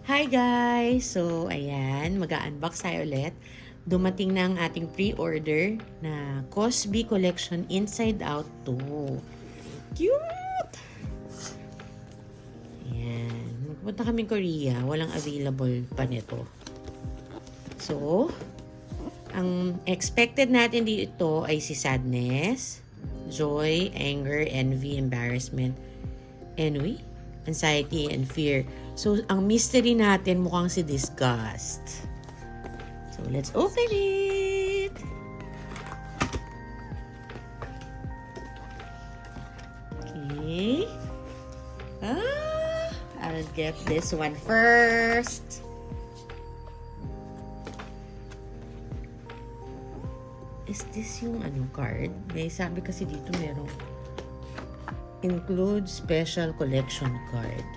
Hi guys! So, ayan, mag-unbox tayo ulit. Dumating na ang ating pre-order na Cosby Collection Inside Out 2. Cute! Ayan. Magpunta kami Korea. Walang available pa nito. So, ang expected natin dito ay si sadness, joy, anger, envy, embarrassment, anxiety, and fear. So, ang mystery natin mukhang si disgust. So, let's open it! Okay. I'll get this one first. Is this yung card? May sabi kasi dito merong include special collection card.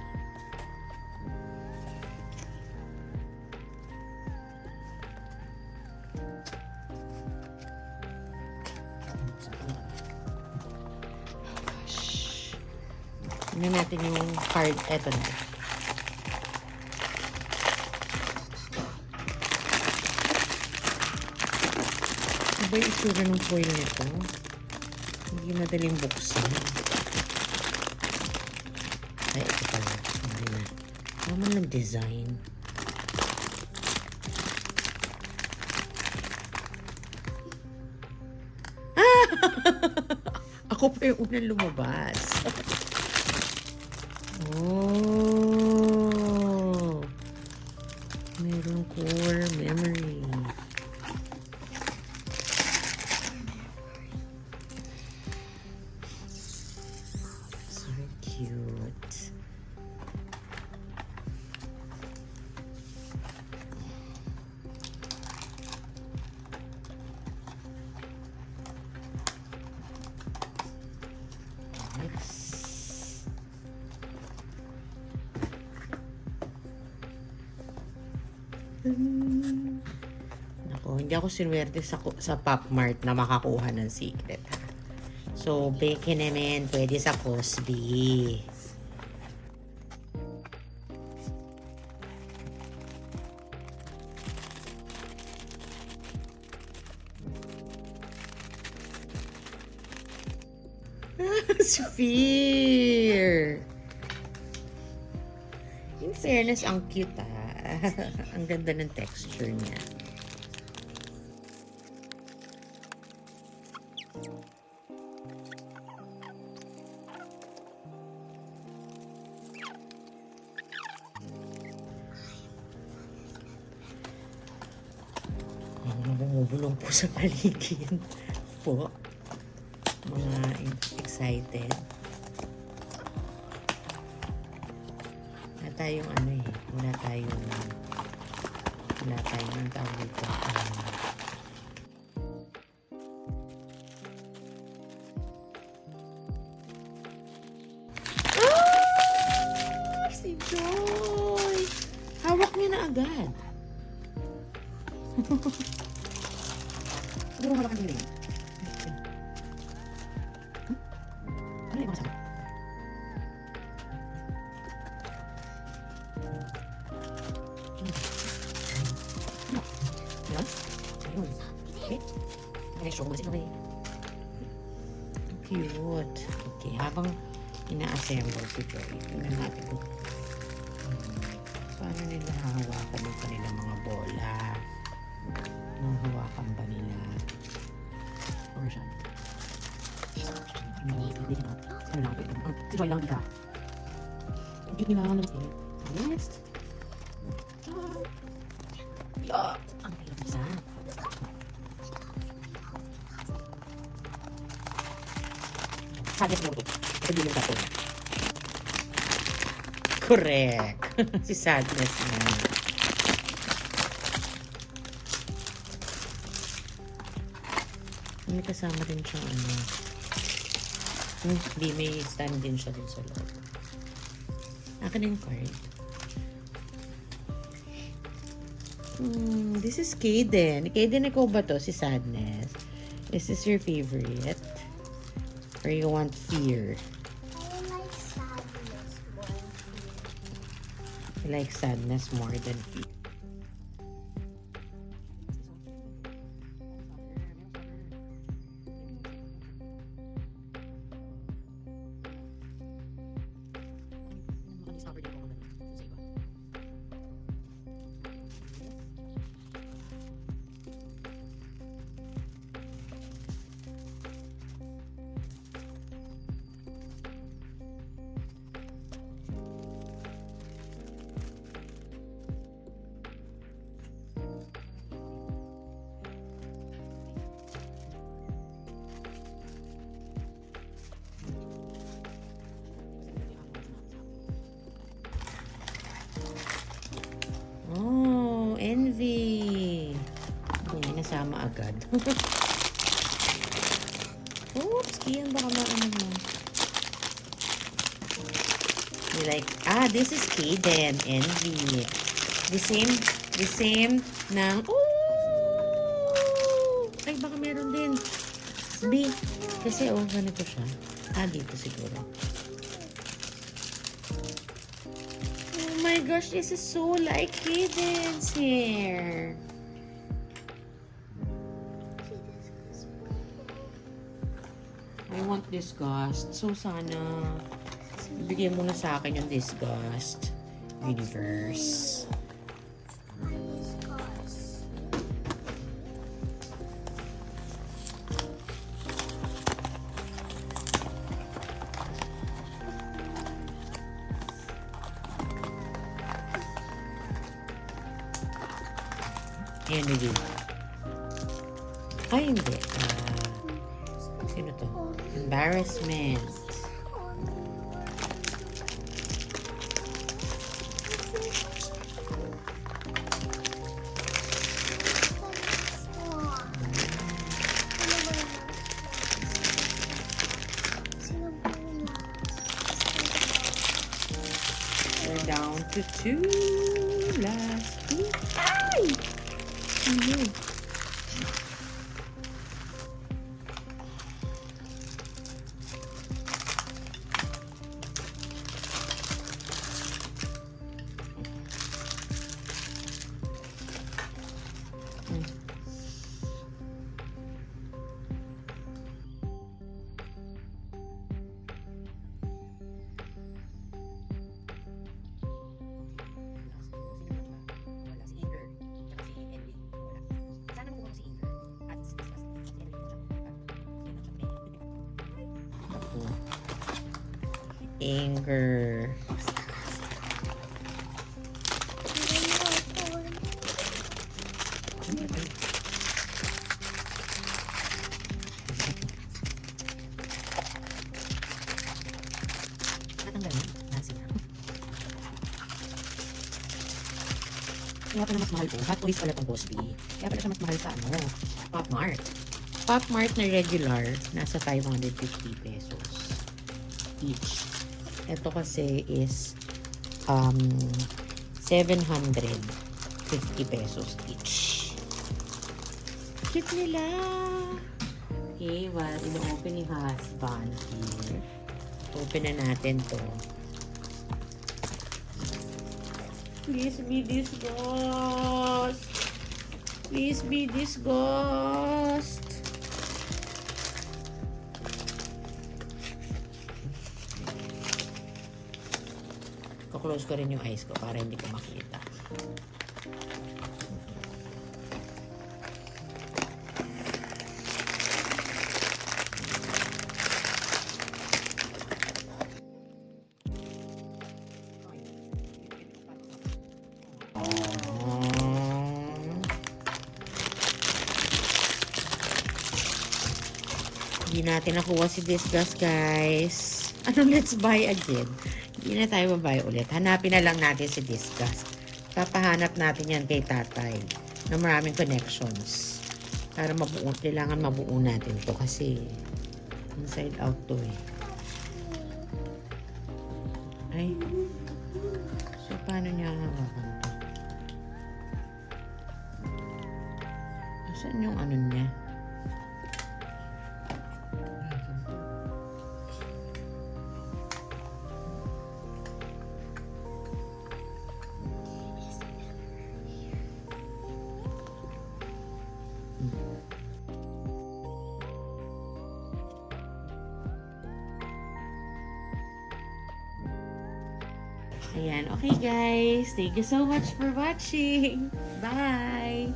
Tignan natin yung card. Eto na. Ano ba yung itsura ng foil nito? Hindi madaling buksan. Ay, ito pala. Hindi na. Tama ng design. Ako pa yung unang lumabas. Oh! Meron core memory. So cute. Ako, hindi ako sinuwerte sa Pop Mart na makakuha ng secret. So, beke naman, pwede sa Cosby. Sphere! In fairness, ang cute ang ganda ng texture niya. Bumubulong po sa paligid po. Mga excited. Wala tayong wala tayong ang tawag dito. Si Joy! Hawak niya na agad. Siguro hawakan din. Ano yung masakit? Cute. Okay, habang ina-assemble si Joy, tingnan natin kung paano nila hahawakan yung kanilang mga bola. Nahawakan ba nila? Or siya? Si Joy lang dito. Hindi nila lang nalaki. Next. Ang hirap isa. Sadness mo ito. Ito din yung gato. Correct. Si sadness na. May kasama din siyang hindi, may stand din siya din sa loob. Akin yung card. This is Kaden. Kaden, ikaw ba to? Si Sadness. Is this your favorite? Or you want fear? I like sadness more. He likes sadness more than fear. Oh, Envy. Yan, nasama agad. Oops, Kian, baka maano mo. You like, this is Kaden, Envy. The same ng, ay, baka meron din. B, kasi, ganito siya. Dito siguro. Oh my gosh, this is so like Kaden's hair. I want disgust. So, sana bigyan mo na sa akin yung disgust. Universe. Anyway. Ay, hindi. Sino to? Embarrassment. We're down to 2 last week. Ay! Ano? Anger. Kaya pala mas mahal po. Hot Toys pala itong Boss B. Kaya pala siya mas mahal sa Pop Mart. Pop Mart na regular, nasa 550 pesos each. Ito kasi is 750 pesos each. Cute nila. Okay, well, ino-open ni husband here. Open na natin to. Please be disgust. Please be disgust. Close ko rin yung eyes ko para hindi ko makita. Hindi natin nakuha si Disgust, guys. Let's buy again. Hindi na tayo babae ulit. Hanapin na lang natin si Disgust. Papahanap natin yan kay tatay na maraming connections. Para mabuo, kailangan mabuo natin to kasi inside out to eh. Ay. So, paano niya hawakan to? Saan yung ano niya? Ayan. Okay, guys. Thank you so much for watching. Bye!